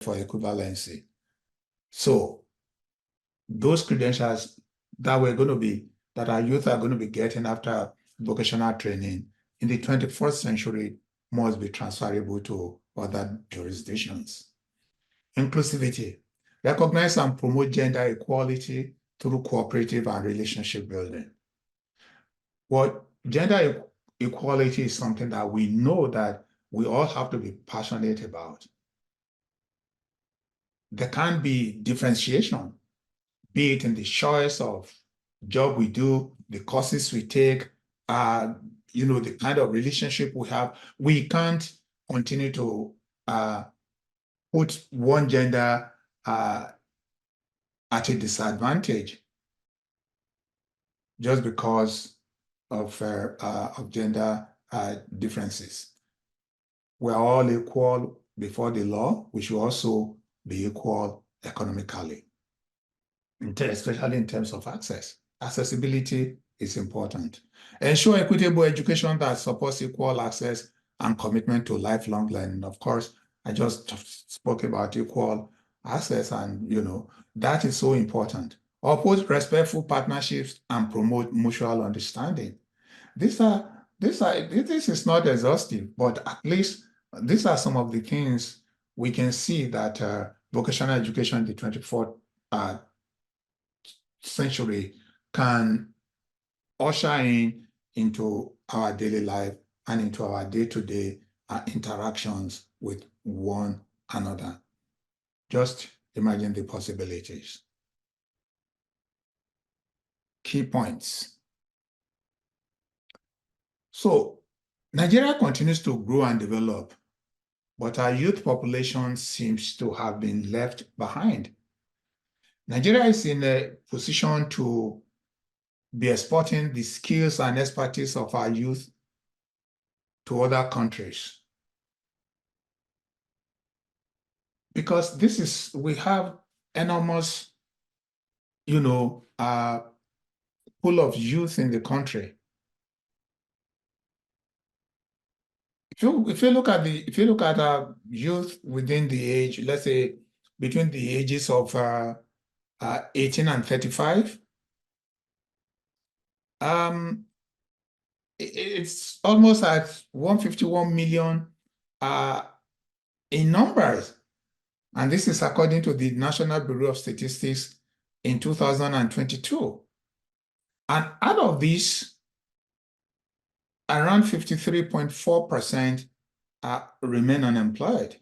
for equivalency. So those credentials that our youth are going to be getting after vocational training in the 21st century must be transferable to other jurisdictions. Inclusivity. Recognize and promote gender equality through cooperative and relationship building. Well, gender equality is something that we know that we all have to be passionate about. There can be differentiation, be it in the choice of job we do, the courses we take, the kind of relationship we have. We can't continue to put one gender at a disadvantage just because of gender differences. We're all equal before the law. We should also be equal economically, especially in terms of access. Accessibility is important. Ensure equitable education that supports equal access and commitment to lifelong learning. Of course, I just spoke about equal access, and that is so important. Uphold respectful partnerships and promote mutual understanding. This is not exhaustive, but at least these are some of the things we can see that vocational education in the 24th century can usher into our daily life and into our day-to-day interactions with one another. Just imagine the possibilities. Key points. So Nigeria continues to grow and develop, but our youth population seems to have been left behind. Nigeria is in a position to be exporting the skills and expertise of our youth to other countries. Because we have enormous, pool of youth in the country. If you look at our youth within the age, let's say between the ages of 18 and 35, it's almost at 151 million in numbers. And this is according to the National Bureau of Statistics in 2022. And out of this, around 53.4% remain unemployed.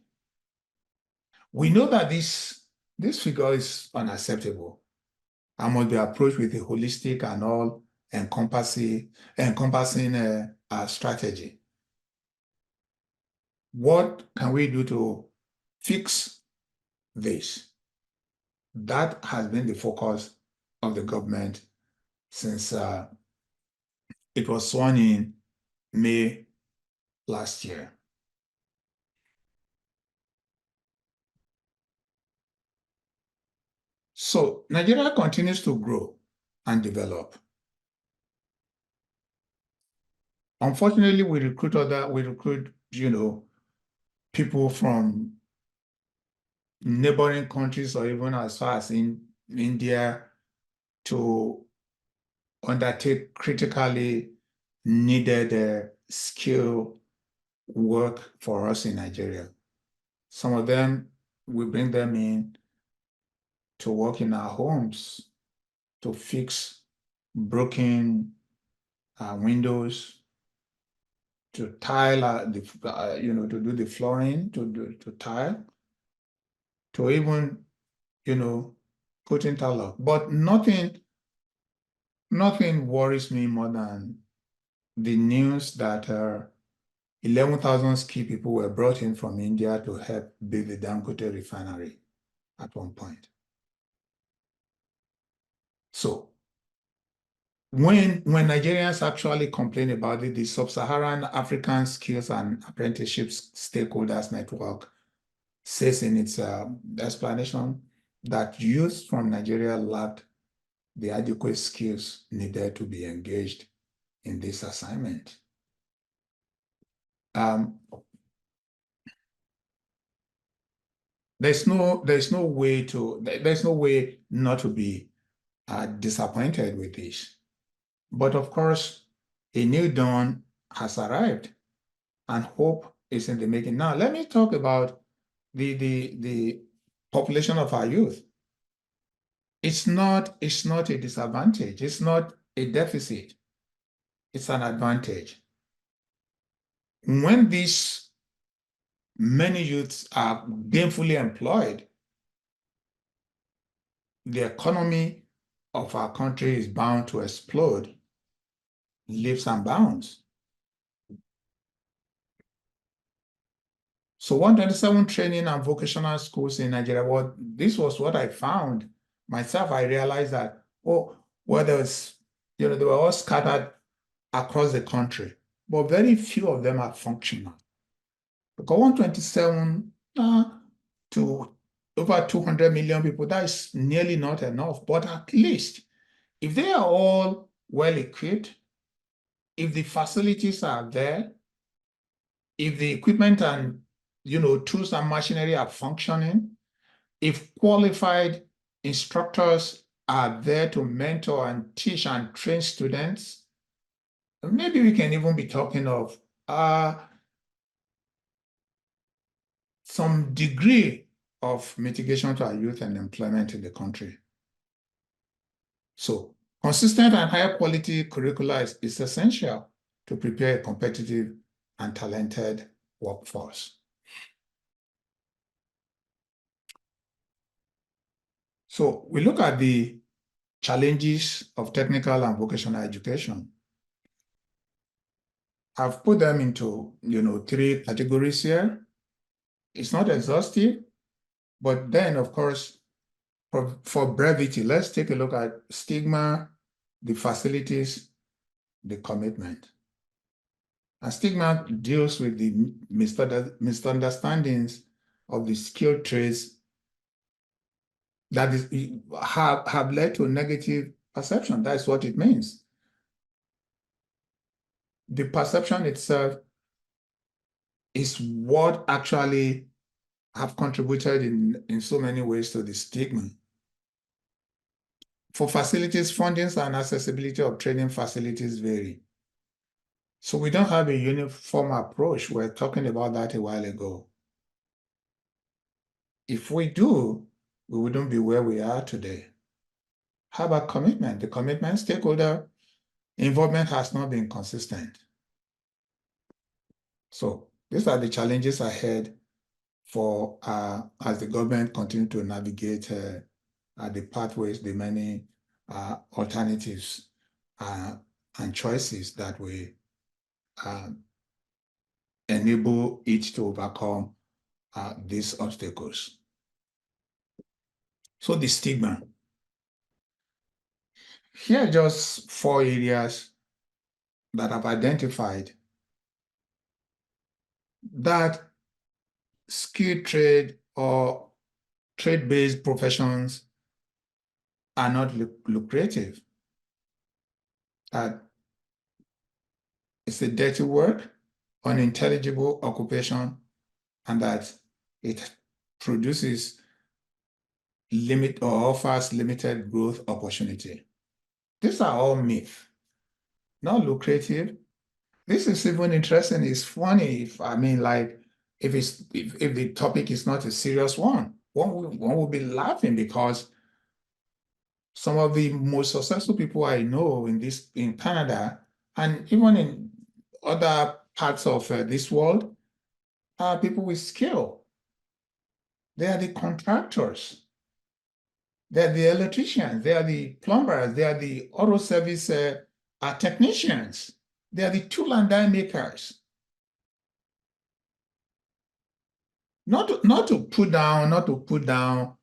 We know that this figure is unacceptable and must be approached with a holistic and all-encompassing strategy. What can we do to fix this? That has been the focus of the government since it was sworn in May last year. So Nigeria continues to grow and develop. Unfortunately, we recruit people from neighboring countries or even as far as in India to undertake critically needed skill work for us in Nigeria. Some of them, we bring them in to work in our homes, to fix broken windows, to tile, to do the flooring, to tile, to even, put interlock. But nothing worries me more than the news that 11,000 skilled people were brought in from India to help build the Dangote refinery at one point. So when Nigerians actually complain about it, the Sub-Saharan African Skills and Apprenticeships Stakeholders Network says in its explanation that youth from Nigeria lacked the adequate skills needed to be engaged in this assignment. there's no way not to be disappointed with this. But of course, a new dawn has arrived and hope is in the making. Now, let me talk about the population of our youth. It's not a disadvantage. It's not a deficit. It's an advantage. When these many youths are gainfully employed, the economy of our country is bound to explode leaps and bounds. So 127 training and vocational schools in Nigeria, this was what I found myself. I realized that, they were all scattered across the country, but very few of them are functional. Because 127 to over 200 million people, that is nearly not enough. But at least if they are all well equipped, if the facilities are there, if the equipment and tools and machinery are functioning, if qualified instructors are there to mentor and teach and train students, maybe we can even be talking of some degree of mitigation to our youth and employment in the country. So consistent and higher quality curricula is essential to prepare a competitive and talented workforce. So we look at the challenges of technical and vocational education. I've put them into 3 categories here. It's not exhaustive, but then of course, for brevity, let's take a look at stigma, the facilities, the commitment. And stigma deals with the misunderstandings of the skilled trades that have led to a negative perception. That's what it means. The perception itself is what actually have contributed in so many ways to the stigma. For facilities, fundings and accessibility of training facilities vary. So we don't have a uniform approach. We were talking about that a while ago. If we do, we wouldn't be where we are today. How about commitment? The commitment stakeholder involvement has not been consistent. So these are the challenges ahead for as the government continue to navigate the pathways, the many alternatives and choices that we enable it to overcome these obstacles. So the stigma. Here are just 4 areas that I've identified that skilled trade or trade-based professions are not lucrative. It's a dirty work, unintelligible occupation, and that it produces limit or offers limited growth opportunity. These are all myths, not lucrative. This is even interesting. It's funny if if the topic is not a serious one will be laughing, because some of the most successful people I know in Canada and even in other parts of this world are people with skill. They are the contractors. They're the electricians. They are the plumbers. They are the auto service technicians. They are the tool and die makers. Not to put down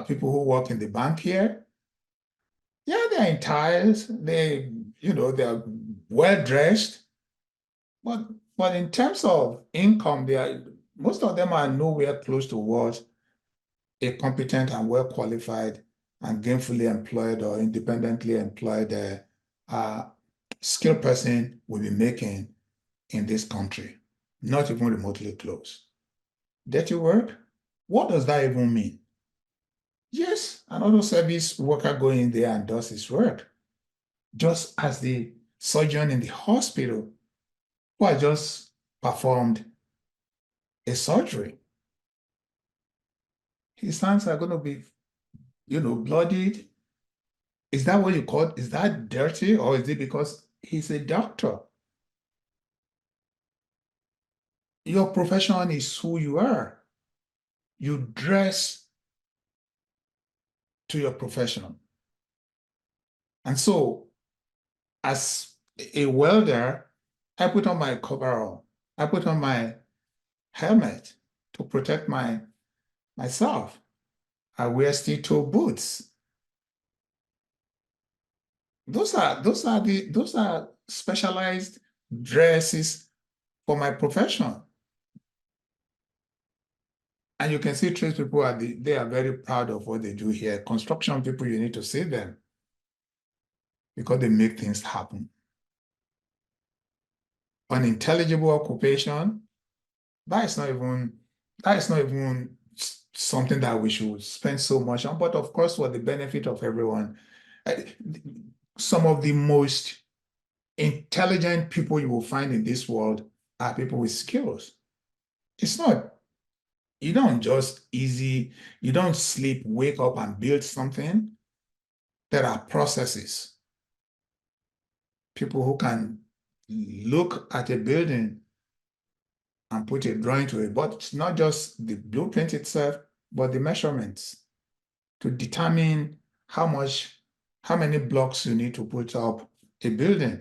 people who work in the bank here. Yeah, they're in ties. They're well dressed, but in terms of income, most of them are nowhere close to what a competent and well qualified and gainfully employed or independently employed skilled person will be making in this country. Not even remotely close. Dirty work, What does that even mean? Yes, another service worker going in there and does his work, just as the surgeon in the hospital who has just performed a surgery. His hands are going to be, bloodied. Is that what you call it? Is that dirty, or is it because he's a doctor? Your profession is who you are. You dress to your profession. And so, as a welder, I put on my coverall. I put on my helmet to protect myself. I wear steel-toe boots. Those are specialized dresses for my profession. And you can see tradespeople they are very proud of what they do here. Construction people, you need to see them because they make things happen. Unintelligible occupation, that is not even something that we should spend so much on. But of course, for the benefit of everyone, some of the most intelligent people you will find in this world are people with skills. It's not, you don't sleep, wake up and build something. There are processes. People who can look at a building and put a drawing to it, but it's not just the blueprint itself, but the measurements to determine how many blocks you need to put up a building,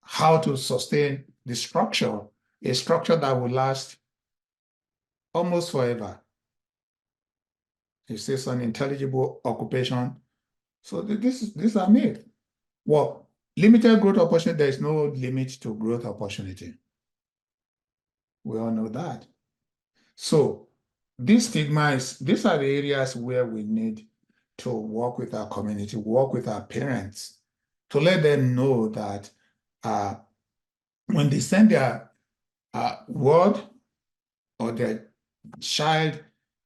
how to sustain the structure, a structure that will last almost forever. It says unintelligible occupation. So these are myths. Well, limited growth opportunity, there is no limit to growth opportunity. We all know that. So these are the areas where we need to work with our community, work with our parents, to let them know that when they send their word or their child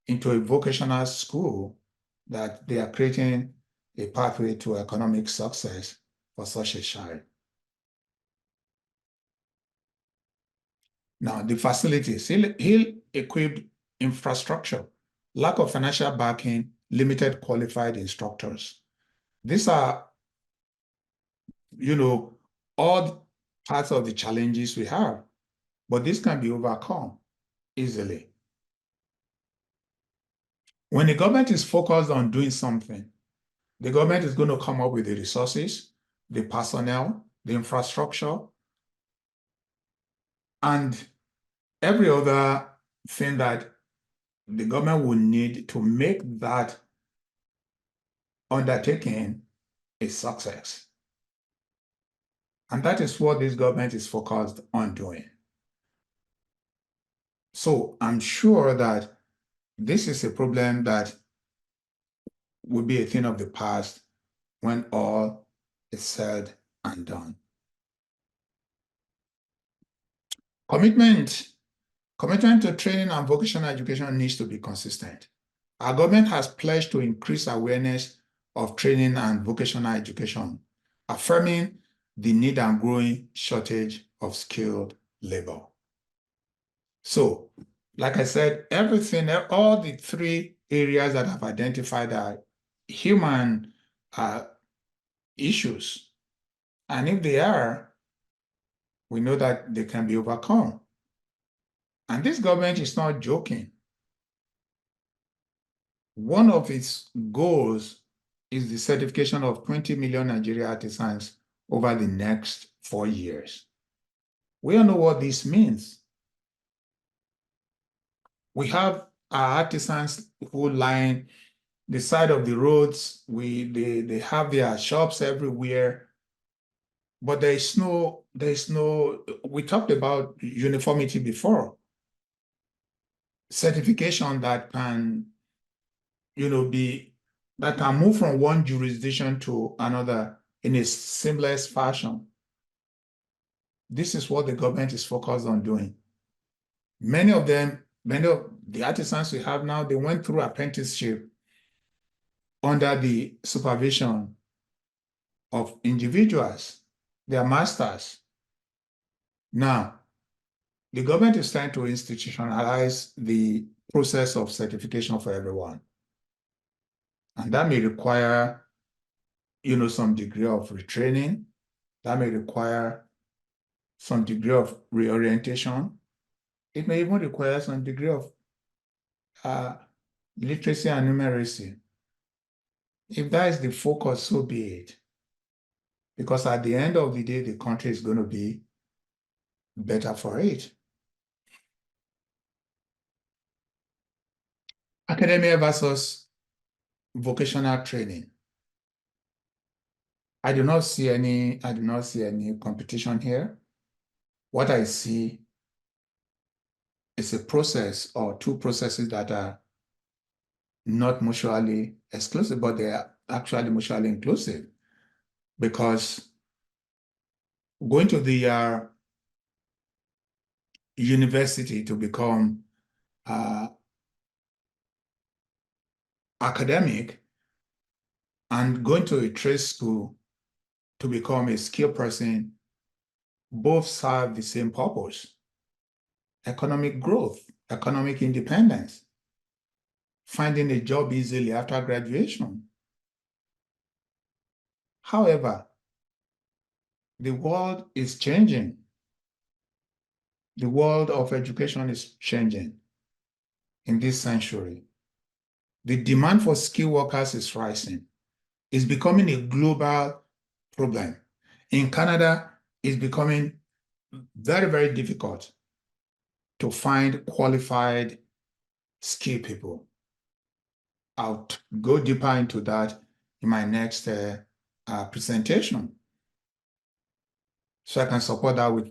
into a vocational school, that they are creating a pathway to economic success for such a child. Now, the facilities, ill-equipped infrastructure, lack of financial backing, limited qualified instructors. These are, all parts of the challenges we have, but this can be overcome easily. When the government is focused on doing something, the government is going to come up with the resources, the personnel, the infrastructure, and every other thing that the government will need to make that undertaking a success. And that is what this government is focused on doing. So I'm sure that this is a problem that will be a thing of the past when all is said and done. Commitment to training and vocational education needs to be consistent. Our government has pledged to increase awareness of training and vocational education, affirming the need and growing shortage of skilled labor. So, like I said, all the three areas that I've identified are human issues. And if they are, we know that they can be overcome. And this government is not joking. One of its goals is the certification of 20 million Nigerian artisans over the next 4 years. We all know what this means. We have our artisans who line the side of the roads. They have their shops everywhere, but there's no, we talked about uniformity before. Certification that can, that can move from one jurisdiction to another in a seamless fashion. This is what the government is focused on doing. Many of them Many of the artisans we have now, they went through apprenticeship under the supervision of individuals. They are masters. Now, the government is trying to institutionalize the process of certification for everyone. And that may require, some degree of retraining. That may require some degree of reorientation. It may even require some degree of literacy and numeracy. If that is the focus, so be it. Because at the end of the day, the country is going to be better for it. Academia versus vocational training. I do not see any competition here. What I see is a process or two processes that are not mutually exclusive, but they are actually mutually inclusive. Because going to the university to become academic and going to a trade school to become a skilled person both serve the same purpose: economic growth, economic independence, finding a job easily after graduation. However, the world is changing. The world of education is changing in this century. The demand for skilled workers is rising. It's becoming a global problem. In Canada, it's becoming very, very difficult to find qualified, skilled people. I'll go deeper into that in my next presentation, so I can support that with,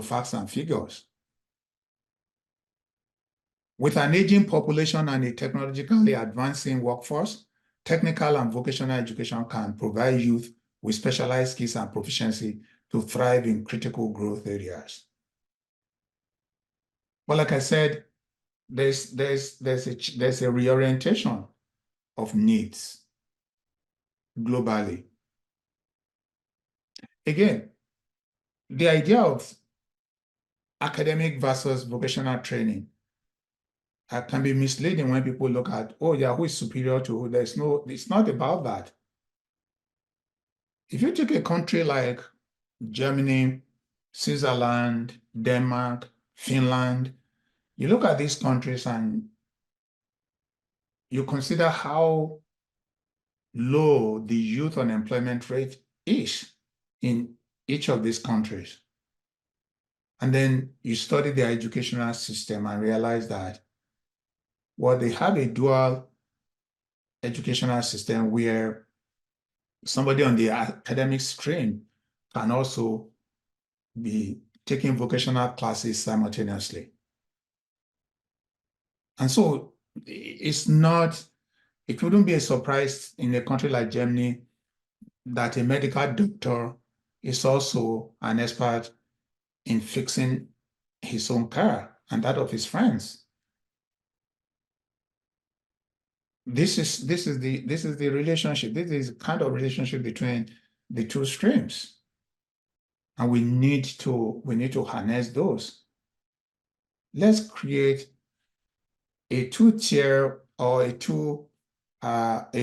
facts and figures. With an aging population and a technologically advancing workforce, technical and vocational education can provide youth with specialized skills and proficiency to thrive in critical growth areas. But like I said, there's a reorientation of needs globally. Again, the idea of academic versus vocational training can be misleading when people look at, oh yeah, who is superior to who? It's not about that. If you take a country like Germany, Switzerland, Denmark, Finland, you look at these countries and you consider how low the youth unemployment rate is in each of these countries. And then you study their educational system and realize that, well, they have a dual educational system where somebody on the academic stream can also be taking vocational classes simultaneously. And so it wouldn't be a surprise in a country like Germany that a medical doctor is also an expert in fixing his own car and that of his friends. This is the relationship. This is the kind of relationship between the two streams. And we need to harness those. Let's create a two-tier or a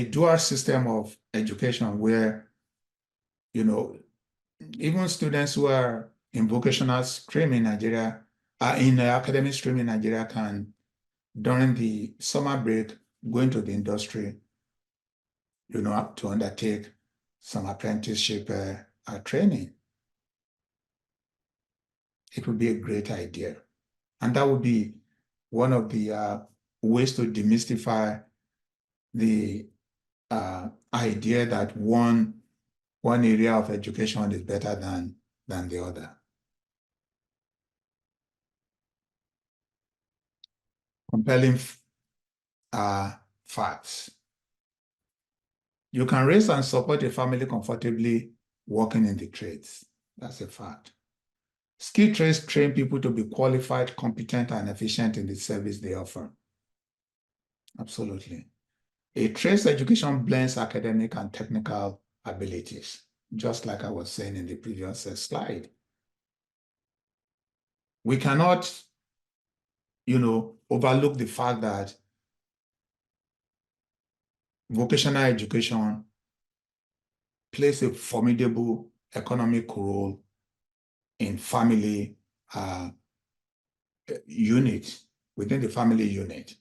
dual system of education where, even students who are in vocational stream in Nigeria, in the academic stream in Nigeria can, during the summer break, go into the industry, to undertake some apprenticeship training. It would be a great idea. And that would be one of the ways to demystify the idea that one area of education is better than the other. Compelling facts. You can raise and support a family comfortably working in the trades. That's a fact. Skilled trades train people to be qualified, competent, and efficient in the service they offer. Absolutely. A trades education blends academic and technical abilities, just like I was saying in the previous slide. We cannot, overlook the fact that vocational education plays a formidable economic role in family unit, within the family unit.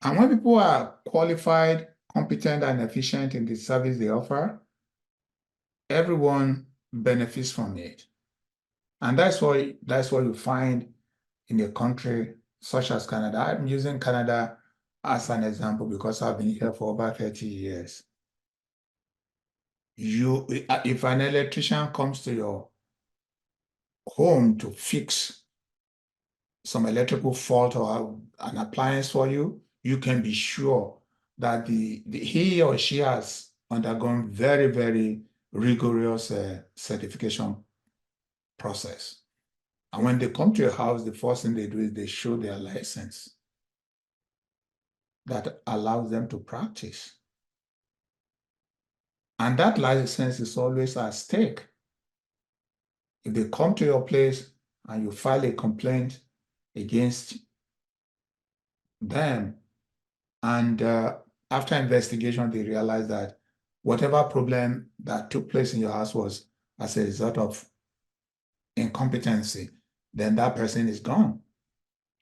And when people are qualified, competent, and efficient in the service they offer, everyone benefits from it. And that's what you find in a country such as Canada. I'm using Canada as an example because I've been here for over 30 years. If an electrician comes to your home to fix some electrical fault or an appliance for you, you can be sure that he or she has undergone very, very rigorous certification process. And when they come to your house, the first thing they do is they show their license that allows them to practice. And that license is always at stake. If they come to your place and you file a complaint against them, and after investigation, they realize that whatever problem that took place in your house was as a result of incompetency, then that person is gone.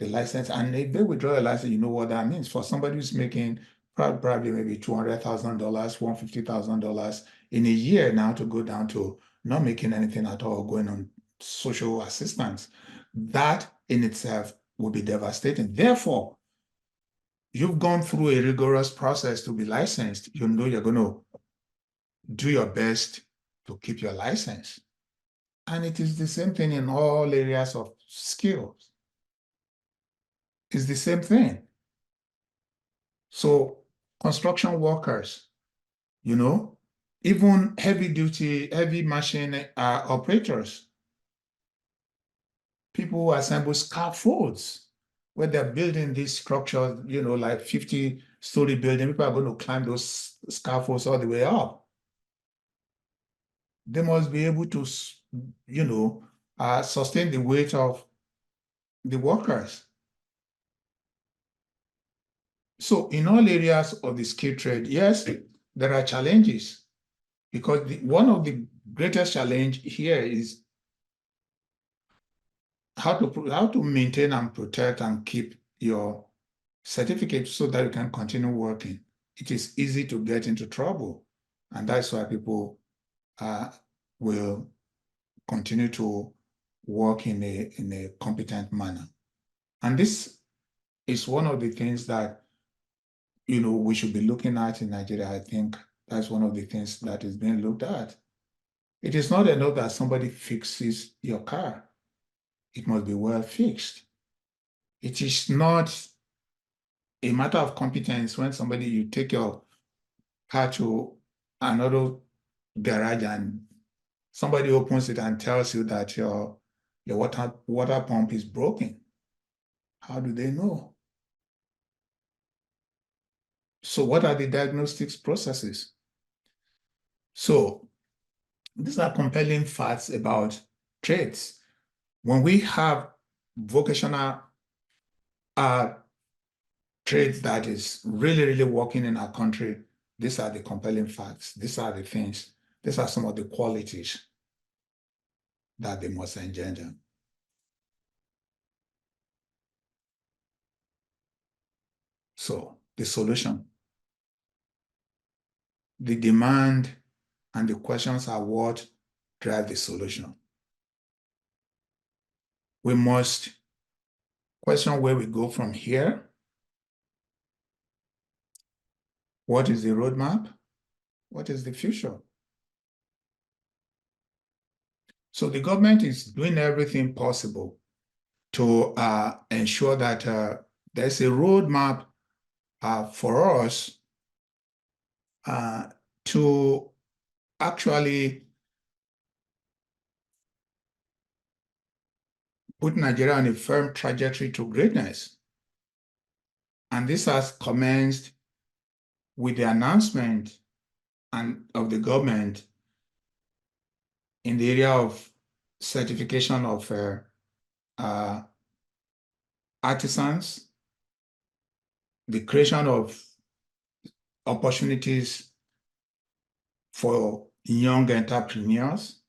The license, and if they withdraw a license, you know what that means. For somebody who's making probably maybe $200,000, $150,000 in a year now, to go down to not making anything at all, going on social assistance, that in itself will be devastating. Therefore, you've gone through a rigorous process to be licensed. You know you're going to do your best to keep your license. And it is the same thing in all areas of skills. It's the same thing. So construction workers, even heavy machine operators, people who assemble scaffolds, where they're building these structures, like 50-story building, people are going to climb those scaffolds all the way up. They must be able to, sustain the weight of the workers. So in all areas of the skilled trade, yes, there are challenges, because one of the greatest challenge here is how to maintain and protect and keep your certificate so that you can continue working. It is easy to get into trouble, and that's why people will continue to work in a competent manner. And this is one of the things that we should be looking at in Nigeria. I think that's one of the things that is being looked at. It is not enough that somebody fixes your car. It must be well fixed. It is not a matter of competence when you take your car to another garage and somebody opens it and tells you that your water pump is broken. How do they know? So what are the diagnostics processes? So these are compelling facts about trades. When we have vocational trades that is really, really working in our country, these are the compelling facts. These are the things. These are some of the qualities that they must engender. So the solution, the demand and the questions are what drive the solution. We must question where we go from here. What is the roadmap? What is the future? So the government is doing everything possible to ensure that there's a roadmap for us to actually put Nigeria on a firm trajectory to greatness. And this has commenced with the announcement of the government in the area of certification of artisans, the creation of opportunities for young entrepreneurs,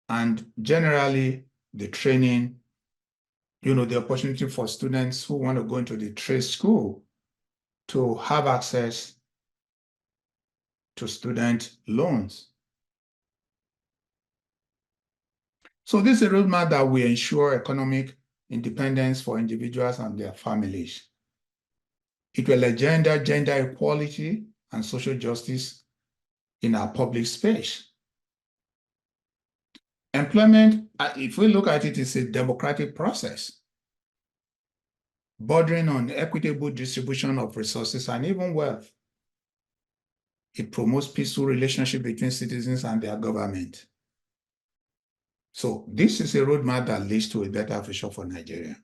and generally the training, the opportunity for students who want to go into the trade school to have access to student loans. So this is a roadmap that will ensure economic independence for individuals and their families. It will engender gender equality and social justice in our public space. Employment, if we look at it, is a democratic process, bordering on equitable distribution of resources and even wealth. It promotes peaceful relationship between citizens and their government. So this is a roadmap that leads to a better future for Nigeria.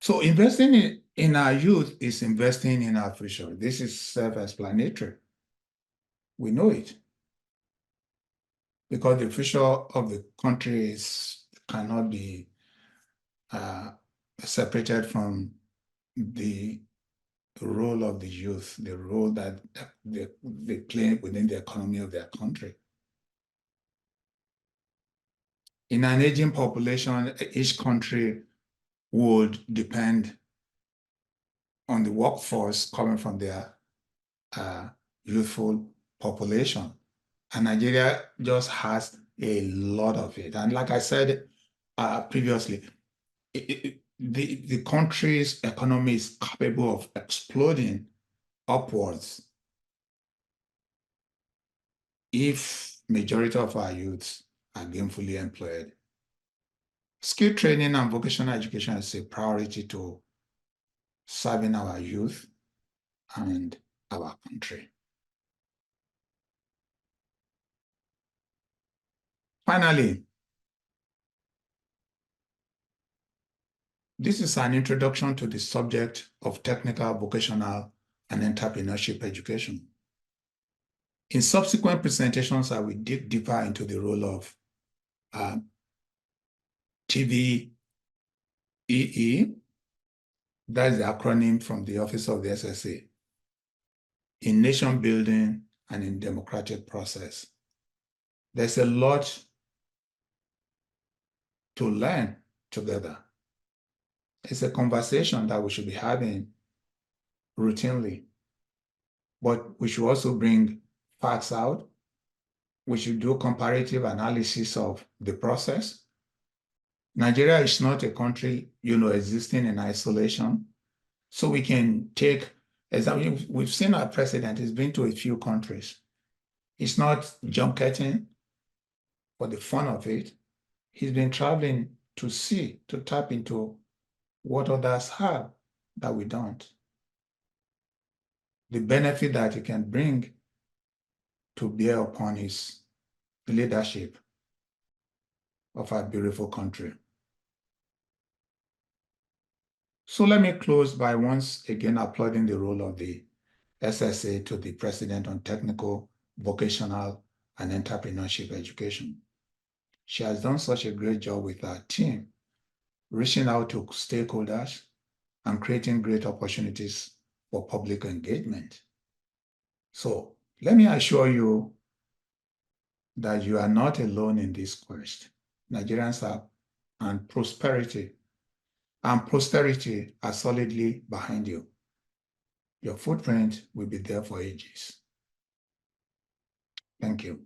So investing in our youth is investing in our future. This is self-explanatory. We know it. Because the future of the country cannot be separated from the role of the youth, the role that they play within the economy of their country. In an aging population, each country would depend on the workforce coming from their youthful population. And Nigeria just has a lot of it. And like I said previously, the country's economy is capable of exploding upwards if majority of our youths are gainfully employed. Skill training and vocational education is a priority to serving our youth and our country. Finally, this is an introduction to the subject of technical, vocational, and entrepreneurship education. In subsequent presentations, I will dig deeper into the role of TVEE, that is the acronym from the Office of the SSA, in nation building and in democratic process. There's a lot to learn together. It's a conversation that we should be having routinely, but we should also bring facts out. We should do comparative analysis of the process. Nigeria is not a country, existing in isolation. So we can take, we've seen our president, he's been to a few countries. It's not junketing for the fun of it. He's been traveling to see, to tap into what others have that we don't. The benefit that he can bring to bear upon his leadership of our beautiful country. So let me close by once again applauding the role of the SSA to the President on technical, vocational, and entrepreneurship education. She has done such a great job with our team, reaching out to stakeholders and creating great opportunities for public engagement. So let me assure you that you are not alone in this quest. Nigerians are, and posterity are solidly behind you. Your footprint will be there for ages. Thank you.